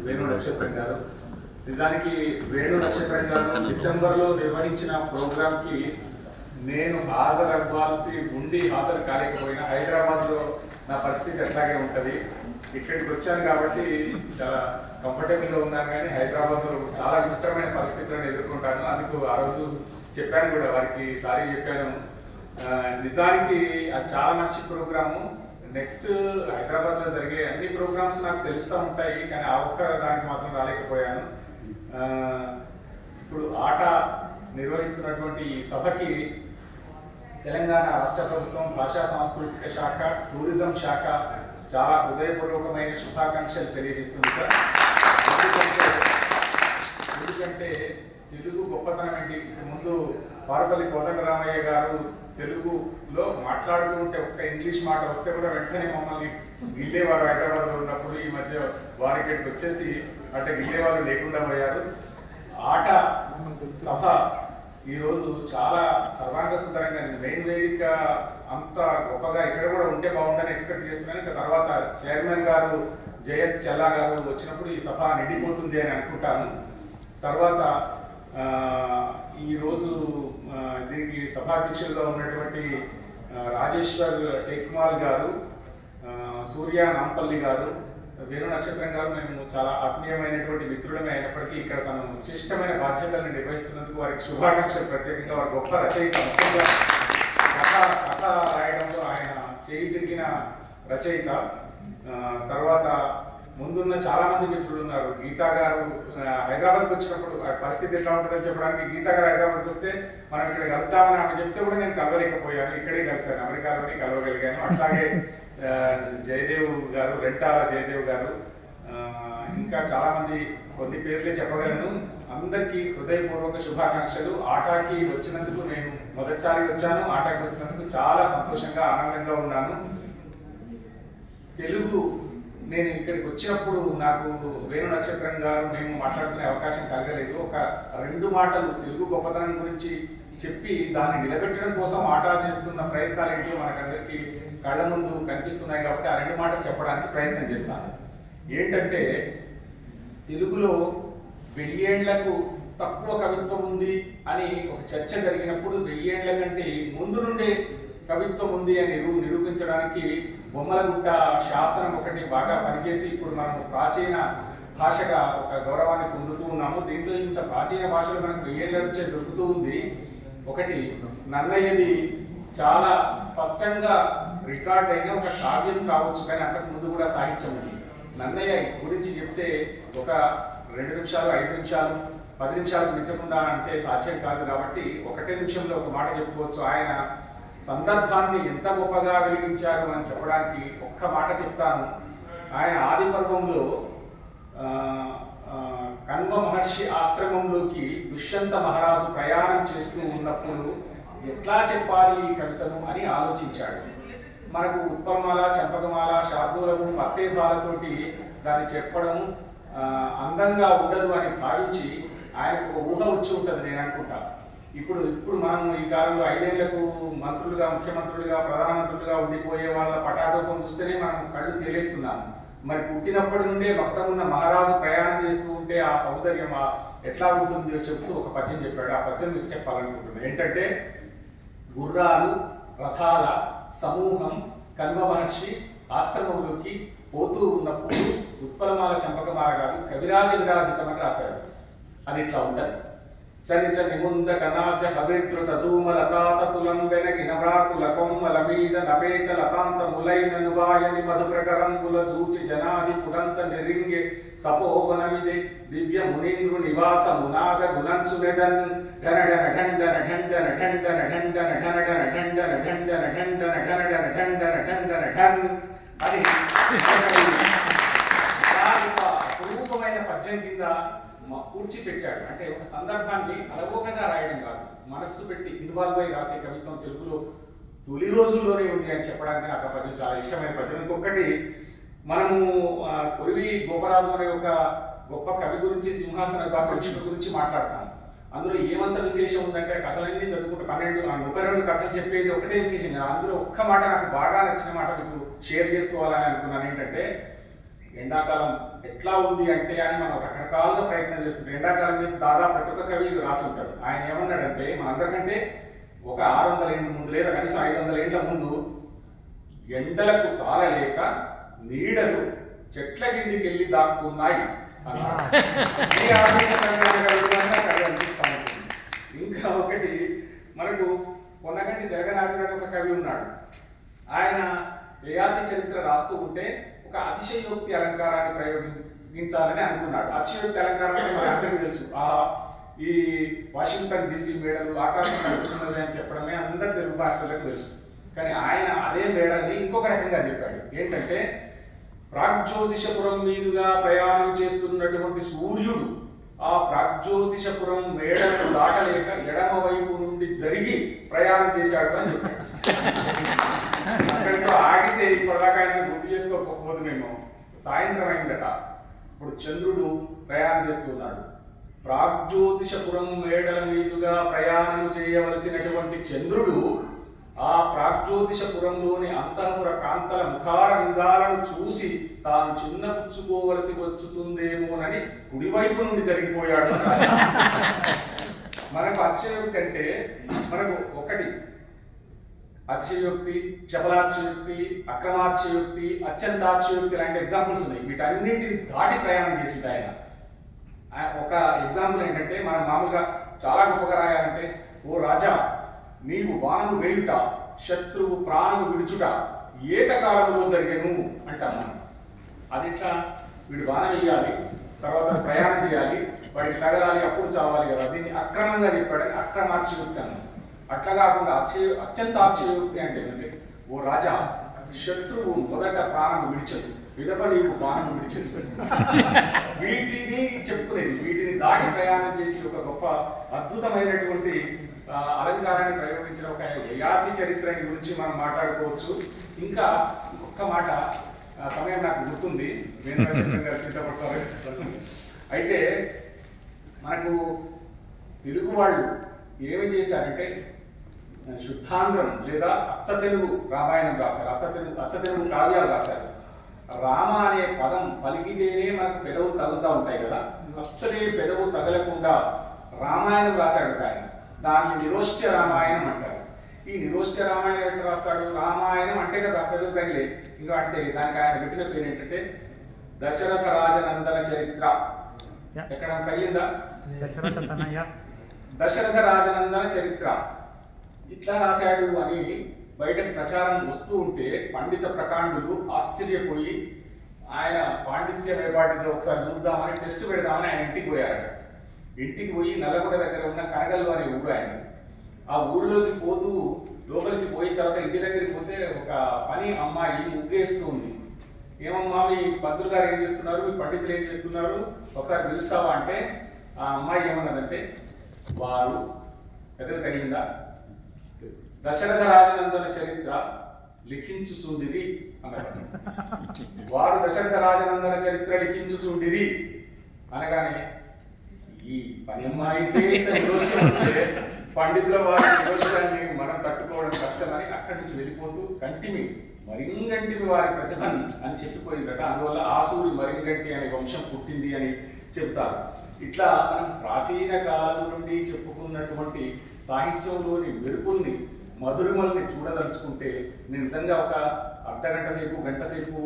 వేణు నక్షత్రం గారు. నిజానికి వేణు నక్షత్రం గారు డిసెంబర్లో నిర్వహించిన ప్రోగ్రాంకి నేను హాజరవ్వాల్సి ఉండి హాజరు కాలేకపోయినా హైదరాబాద్లో నా పరిస్థితి అట్లాగే ఉంటుంది. ఇక్కడికి వచ్చాను కాబట్టి చాలా కంఫర్టబుల్గా ఉన్నాను, కానీ హైదరాబాద్లో చాలా విచిత్రమైన పరిస్థితులను ఎదుర్కొంటాను. అందుకు ఆ రోజు చెప్పాను కూడా, వారికి సారీ చెప్పాను. నిజానికి అది చాలా మంచి ప్రోగ్రాము. నెక్స్ట్ హైదరాబాద్లో జరిగే అన్ని ప్రోగ్రామ్స్ నాకు తెలుస్తూ ఉంటాయి, కానీ ఆ ఒక్క దానికి మాత్రం రాలేకపోయాను. ఇప్పుడు ఆట నిర్వహిస్తున్నటువంటి ఈ సభకి తెలంగాణ రాష్ట్ర ప్రభుత్వం భాషా సాంస్కృతిక శాఖ, టూరిజం శాఖ చాలా హృదయపూర్వకమైన శుభాకాంక్షలు తెలియజేస్తుంది సార్. ఎందుకంటే తెలుగు గొప్పతనం ఏంటి? ముందు పారుపల్లి కోదండరామయ్య గారు తెలుగులో మాట్లాడుతూ ఉంటే ఒక్క ఇంగ్లీష్ మాట వస్తే కూడా వెంటనే మమ్మల్ని గిల్లేవారు హైదరాబాద్లో ఉన్నప్పుడు. ఈ మధ్య వారి ఇక్కడికి వచ్చేసి అంటే గిల్లేవారు లేకుండా పోయారు. ఆట సభ ఈరోజు చాలా సర్వాంగ సుందరంగా, మెయిన్ వేదిక అంత గొప్పగా ఇక్కడ కూడా ఉంటే బాగుందని ఎక్స్పెక్ట్ చేస్తున్నాను. ఇంకా తర్వాత చైర్మన్ గారు జయత్ చల్లా గారు వచ్చినప్పుడు ఈ సభ నిండిపోతుంది అని అనుకుంటాను. తర్వాత ఈరోజు దీనికి సభాధ్యక్షులుగా ఉన్నటువంటి రాజేశ్వర్ టెక్మాల్ గారు, సూర్య నాంపల్లి గారు, వేణు నక్షత్రం గారు, మేము చాలా ఆత్మీయమైనటువంటి మిత్రులమే అయినప్పటికీ ఇక్కడ తను విశిష్టమైన బాధ్యతలను నిర్వహిస్తున్నందుకు వారికి శుభాకాంక్షలు. ప్రత్యేకంగా వారి గొప్ప రచయిత, ముఖ్యంగా కథ రాయడంలో ఆయన చేయి తిరిగిన రచయిత. తర్వాత ముందున్న చాలా మంది మిత్రులు ఉన్నారు. గీతా గారు హైదరాబాద్కి వచ్చినప్పుడు పరిస్థితి ఎట్లా ఉంటుందని చెప్పడానికి, గీతా గారు హైదరాబాద్కి వస్తే మనం ఇక్కడ కలుద్దామని ఆమె చెప్తే కూడా నేను కలవలేకపోయాను, ఇక్కడే కలిశాను, అమెరికాలోనే కలవగలిగాను. అట్లాగే జయదేవ్ గారు, రెంటాల జయదేవ్ గారు, ఇంకా చాలామంది, కొన్ని పేర్లే చెప్పగలను. అందరికీ హృదయపూర్వక శుభాకాంక్షలు. ఆటాకి వచ్చినందుకు, నేను మొదటిసారి వచ్చాను, ఆటాకి వచ్చినందుకు చాలా సంతోషంగా ఆనందంగా ఉన్నాను. తెలుగు నేను ఇక్కడికి వచ్చినప్పుడు నాకు వేణు నక్షత్రం గారు మేము మాట్లాడుకునే అవకాశం కలగలేదు. ఒక 2 మాటలు తెలుగు గొప్పతనం గురించి చెప్పి దాన్ని నిలబెట్టడం కోసం ఆట చేస్తున్న ప్రయత్నాలు ఏంటో మనకందరికీ కళ్ళ ముందు కనిపిస్తున్నాయి కాబట్టి ఆ 2 మాటలు చెప్పడానికి ప్రయత్నం చేస్తాను. ఏంటంటే, తెలుగులో 1000 ఏళ్లకు తక్కువ కవిత్వం ఉంది అని ఒక చర్చ జరిగినప్పుడు 1000 ఏళ్ల కంటే ముందు నుండే కవిత్వం ఉంది అని నిరూపించడానికి బొమ్మలగుట్ట శాసనం ఒకటి బాగా పనిచేసి ఇప్పుడు మనం ప్రాచీన భాషగా ఒక గౌరవాన్ని పొందుతూ ఉన్నాము. దీంట్లో ఇంత ప్రాచీన భాషలు మనకు 1000 ఏళ్ల నుంచే దొరుకుతూ ఉంది. ఒకటి నన్నయ్యది చాలా స్పష్టంగా రికార్డ్ అయిన ఒక కావ్యం కావచ్చు, కానీ అంతకు ముందు కూడా సాహిత్యం ఉంది. నన్నయ్య గురించి చెప్తే ఒక 2 నిమిషాలు, 5 నిమిషాలు, 10 నిమిషాలకు మించకుండా అంటే సాధ్యం కాదు. కాబట్టి 1 నిమిషంలో ఒక మాట చెప్పుకోవచ్చు. ఆయన సందర్భాన్ని ఎంత గొప్పగా వెలిగించారు అని చెప్పడానికి ఒక్క మాట చెప్తాను. ఆయన ఆది పర్వంలో కణ్వ మహర్షి ఆశ్రమంలోకి దుష్యంత మహారాజు ప్రయాణం చేస్తూ ఉన్నప్పుడు ఎట్లా చెప్పాలి ఈ కవితను అని ఆలోచించాడు. మనకు ఉత్పలమాల, చంపకమాల, శార్దూలము, పత్తేభాలతోటి దాన్ని చెప్పడం అందంగా ఉండదు అని భావించి ఆయనకు ఒక ఊహ వచ్చి ఉంటుంది నేను అనుకుంటా. ఇప్పుడు మనం ఈ కాలంలో 5 ఏళ్లకు మంత్రులుగా, ముఖ్యమంత్రులుగా, ప్రధానమంత్రులుగా ఉండిపోయే వాళ్ళ పటాటోపం చూస్తేనే మనం కళ్ళు తేలేస్తున్నాము. మరి పుట్టినప్పటి నుండే ఉన్న మహారాజు ప్రయాణం చేస్తూ ఉంటే ఆ సౌందర్యం ఎట్లా ఉంటుందో చెప్తూ ఒక పద్యం చెప్పాడు. ఆ పద్యం మీకు చెప్పాలనుకుంటున్నాను. ఏంటంటే, గుర్రాలు రథాల సమూహం కణ్వ మహర్షి ఆశ్రమంలోకి పోతూ ఉన్నప్పుడు ఉత్పలమాల చంపకమాల కాదు కవిరాజ విరాజితమని రాశాడు. అది ఇట్లా ఉంటుంది. చని చని ముందట నాచ హవిర్కృత ధూమలతాతతులం వెనగిన వ్రాకుల కొమ్మల మీద నవేత లతాంతములైన నుబాయని మధుప్రకరంబుల చూచి జనాది పురంత నిరింగే తపోవనమిదే దివ్య మునీంద్రు నివాస మునాద గుణంసుమెదన్ ఢనడన ఢండన ఢండన ఢండన ఢండన ఢనడన ఢండన ఢండన ఢండన ఢనడన ఢండన ఢండన ఢన్ అని రూపమైన పద్యం కింద కూర్చిపెట్టాడు. అంటే ఒక సందర్భాన్ని అలవోకగా రాయడం కాదు, మనస్సు పెట్టి ఇన్వాల్వ్ అయి రాసే కవిత్వం తెలుగులో తొలి రోజుల్లోనే ఉంది అని చెప్పడానికి నాకు ఆ పద్యం చాలా ఇష్టమైన పద్యం. ఇంకొకటి, మనము కొరివి గోపరాజు అనే ఒక గొప్ప కవి గురించి, సింహాసన గాథల గురించి మాట్లాడతాం. అందులో ఏమంత విశేషం ఉందంటే, కథలన్నీ చదువుకుంటే 12 కథలు చెప్పేది ఒకటే విశేషం. అందులో ఒక్క మాట నాకు బాగా నచ్చిన మాట మీకు షేర్ చేసుకోవాలని అనుకున్నాను. ఏంటంటే, ఎండాకాలం ఎట్లా ఉంది అంటే అని మనం రకరకాలుగా ప్రయత్నం చేస్తుంటాం. ఎండాకాలం మీద దాదాపు ప్రతి ఒక్క కవి రాసి ఉంటాడు. ఆయన ఏమన్నాడంటే మనందరికంటే ఒక 600 ఏళ్ళ ముందు లేదా కనీసం 500 ఏళ్ళ ముందు ఎండలకు తాళలేక నీడలు చెట్ల కిందికి వెళ్ళి దాక్కున్నాయి అన్నాడు. ఇంకా ఒకటి మనకు కొన్నగంటి జగనాథుడు అని ఒక కవి ఉన్నాడు. ఆయన యయాతి చరిత్ర రాస్తూ ఉంటే ఒక అతిశయోక్తి అలంకారాన్ని ప్రయోగించాలని అనుకున్నాడు. అతిశయోక్తి అలంకారం మన అందరికీ తెలుసు. ఈ వాషింగ్టన్ DC మేడలు ఆకాశం నడుస్తున్నది అని చెప్పడమే అందరి తెలుగు భాషలకు తెలుసు. కానీ ఆయన అదే మేడల్ని ఇంకొక రకంగా చెప్పాడు. ఏంటంటే ప్రాగ్జ్యోతిషపురం మీదుగా ప్రయాణం చేస్తున్నటువంటి సూర్యుడు ఆ ప్రాగ్జ్యోతిషపురం మేడలను దాటలేక ఎడమ వైపు నుండి జరిగి ప్రయాణం చేశాడు అని చెప్పాడు. అక్కడితో ఆగితే ఇప్పటిదాకా ఆయన గుర్తు చేసుకోకపోతున్నామేమో. సాయంత్రం అయిందట. ఇప్పుడు చంద్రుడు ప్రయాణం చేస్తున్నాడు. ప్రాగ్జ్యోతిషపురం మేడల మీదుగా ప్రయాణం చేయవలసినటువంటి చంద్రుడు ఆ ప్రాగ్జ్యోతిషపురంలోని అంతఃపుర కాంతల ముఖార విందాలను చూసి తాను చిన్నపుచ్చుకోవలసి వచ్చుతుందేమోనని కుడివైపు నుండి జరిగిపోయాడు. మనకు అతిశయోక్తి అంటే మనకు ఒకటి అతిశయోక్తి, చపలాతిశయోక్తి, అక్రమాతిశయోక్తి, అత్యంతాతిశయోక్తి లాంటి ఎగ్జాంపుల్స్ ఉన్నాయి. వీటన్నింటిని దాటి ప్రయాణం చేసింది ఆయన. ఒక ఎగ్జాంపుల్ ఏంటంటే మనం మామూలుగా చాలా గొప్పగా రాయాలంటే, ఓ రాజా నీవు బాణము వేయుట శత్రువు ప్రాణము విడుచుట ఏకకాలంలో జరిగేను అంటాం మనం. అది ఇట్లా వీడు బాణం వేయాలి, తర్వాత ప్రయాణం చేయాలి, వాడికి తగలాలి, అప్పుడు చావాలి కదా. దీన్ని అక్రమంగా చెప్పాడని అక్రమాతిశయోక్తి అన్నాం. అట్లా కాకుండా అత్యంత అతిశయోక్తి అంటే ఏంటంటే, ఓ రాజా శత్రువు మొదట ప్రాణం విడిచదు, విధప నీకు బాణం విడిచదు. వీటిని చెప్పుకునేది. వీటిని దాటి ప్రయాణం చేసి ఒక గొప్ప అద్భుతమైనటువంటి అలంకారాన్ని ప్రయోగించిన ఒక యయాతి చరిత్రని గురించి మనం మాట్లాడుకోవచ్చు. ఇంకా ఒక్క మాట సమయం నాకు గుర్తుంది, నేను చింతపడతారు. అయితే మనకు తెలుగు వాళ్ళు ఏమి చేశారంటే శుద్ధాంధ్రం లేదా అచ్చ తెలుగు రామాయణం రాశారు, అచ్చ తెలుగు కావ్యాలు రాశారు. రామ అనే పదం పలికితేనే మనకు పెదవులు తగులుతూ ఉంటాయి కదా. అస్సలే పెదవు తగలకుండా రామాయణం రాశాడు ఆయన. దాన్ని నిరోష్ట్య రామాయణం అంటారు. ఈ నిరోష్ట్య రామాయణం ఎట్లా రాస్తాడు? రామాయణం అంటే కదా పెదవు తగిలే. ఇంకా అంటే దానికి ఆయన పెట్టిన పేరు ఏంటంటే దశరథ రాజనందన చరిత్ర. ఎక్కడ తగిలిందా? దశరథ రాజనందన చరిత్ర ఇట్లా రాశాడు అని బయటకు ప్రచారం వస్తూ ఉంటే పండిత ప్రకాండులు ఆశ్చర్యపోయి ఆయన పాండిత్య వేపాటితో ఒకసారి చూద్దామని టెస్ట్ పెడదామని ఆయన ఇంటికి పోయారట. ఇంటికి పోయి నల్లగొండ దగ్గర ఉన్న కనగల్లు అనే ఊరు ఆయన. ఆ ఊరిలోకి పోతూ లోపలికి పోయిన తర్వాత ఇంటి దగ్గరికి పోతే ఒక పని అమ్మాయి ముగ్గేస్తూ ఉంది. ఏమమ్మా మీ పంతులు గారు ఏం చేస్తున్నారు, మీ పండితులు ఏం చేస్తున్నారు, ఒకసారి పిలుస్తావా అంటే ఆ అమ్మాయి ఏమన్నదంటే, వారు ఎదురు తగిలిందా, దశరథ రాజనందన చరిత్ర లిఖించుచుండిరి అన్నారు. వారు దశరథ రాజనందన చరిత్ర లిఖించుచుండిరి అనగానే ఈ పని అమ్మాయికే పండితుల వారి విరోధాన్ని మనం తట్టుకోవడం కష్టమని అక్కడి నుంచి వెళ్ళిపోతూ కంటిమి మరింగంటివి వారి ప్రతిభని అని చెప్పిపోయిందట. అందువల్ల ఆసూరి మరింగంటి అనే వంశం పుట్టింది అని చెప్తారు. ఇట్లా మనం ప్రాచీన కాలం నుండి చెప్పుకున్నటువంటి సాహిత్యంలోని మెరుపుల్ని మధురిమల్ని చూడదలుచుకుంటే నిజంగా ఒక అర్ధగంట సేపు గంట సేపు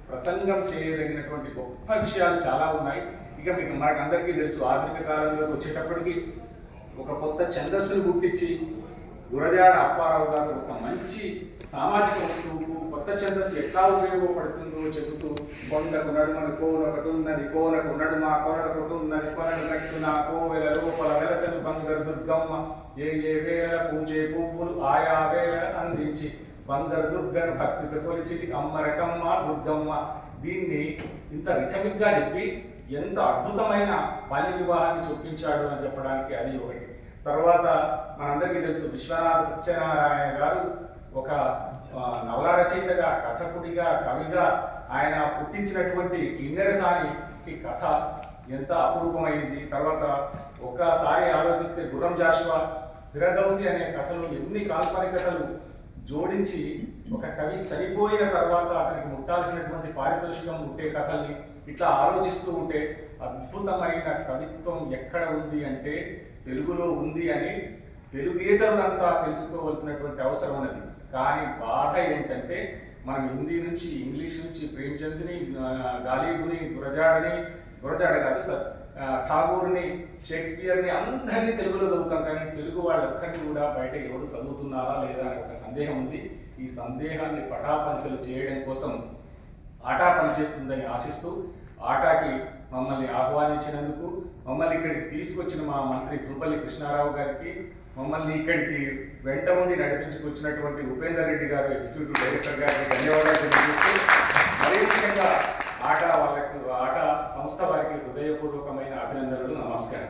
ప్రసంగం చేయదగినటువంటి గొప్ప విషయాలు చాలా ఉన్నాయి. ఇక మీకు మనకందరికీ తెలుసు, ఆధునిక కాలంలోకి వచ్చేటప్పటికి ఒక కొత్త ఛందస్సును గుర్తించి గురజాడ అప్పారావు గారు ఒక మంచి సామాజిక వస్తువుకు కొత్త ఛందస్సు ఎట్లా ఉపయోగపడుతుందో చెబుతూ కొండకు నడుమను కోనొకటి ఉన్నది, కోనకు నడుమ కొనొకటి ఉన్నది, కొనకు నట్టున కోవెల లోపల వెలసను బంగారు దుర్గమ్మ, ఏ ఏ వేళ పూజే పువ్వులు ఆయా వేళ అందించి బంగారు దుర్గను భక్తితో కొలిచిది అమ్మరకమ్మ దుర్గమ్మ. దీన్ని ఇంత రిథమిక్గా చెప్పి ఎంత అద్భుతమైన బాల్య వివాహాన్ని చూపించాడు అని చెప్పడానికి అది ఒకటి. తర్వాత మనందరికీ తెలుసు విశ్వనాథ సత్యనారాయణ గారు ఒక నవల రచయితగా, కథకుడిగా, కవిగా ఆయన పుట్టించినటువంటి కిన్నెరసానికి కథ ఎంత అపురూపమైంది. తర్వాత ఒకసారి ఆలోచిస్తే గుర్రం జాషువా ఫిరదౌసి అనే కథలు ఎన్ని కాల్పనికతలు జోడించి ఒక కవి చనిపోయిన తర్వాత అతనికి ముట్టాల్సినటువంటి పారితోషికం ముట్టే కథల్ని ఇట్లా ఆలోచిస్తూ ఉంటే అద్భుతమైన కవిత్వం ఎక్కడ ఉంది అంటే తెలుగులో ఉంది అని తెలుగేతరులంతా తెలుసుకోవాల్సినటువంటి అవసరం ఉన్నది. కానీ బాధ ఏంటంటే మనం హిందీ నుంచి, ఇంగ్లీష్ నుంచి ప్రేమ్చంద్ని, గాలిబుని, గురజాడ కాదు సార్, ఠాగూర్ని, షేక్స్పియర్ని అందరినీ తెలుగులో చదువుతాం. కానీ తెలుగు వాళ్ళు ఒక్కరిని కూడా బయట ఎవరు చదువుతున్నారా లేదా అనే ఒక సందేహం ఉంది. ఈ సందేహాన్ని పటాపంచలు చేయడం కోసం ఆటా పనిచేస్తుందని ఆశిస్తూ, ఆటాకి మమ్మల్ని ఆహ్వానించినందుకు, మమ్మల్ని ఇక్కడికి తీసుకొచ్చిన మా మంత్రి పుల్పల్లి కృష్ణారావు గారికి, మమ్మల్ని ఇక్కడికి వెంట ఉండి నడిపించుకొచ్చినటువంటి ఉపేందర్ రెడ్డి గారు, ఎగ్జిక్యూటివ్ డైరెక్టర్ గారికి ధన్యవాదాలు తెలియజేస్తూ, మరీ ముఖ్యంగా ఆటా సంస్థ వారికి హృదయపూర్వకమైన అభినందనలు, నమస్కారం.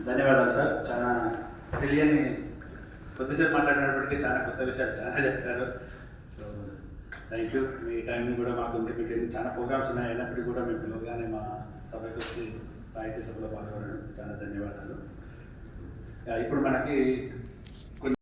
ధన్యవాదాలు సార్. చాలా తెలియని కొద్దిసేపు మాట్లాడినప్పటికీ చాలా కొత్త విషయాలు చాలా చెప్పారు. So thank you. మీ టైంని కూడా మాకు మీకు చాలా ప్రోగ్రామ్స్ ఉన్నాయి, అయినప్పటికీ కూడా మేము పిలువగానే మా సభకు వచ్చి సాహిత్య సభలో పాల్గొనడం చాలా ధన్యవాదాలు. ఇప్పుడు మనకి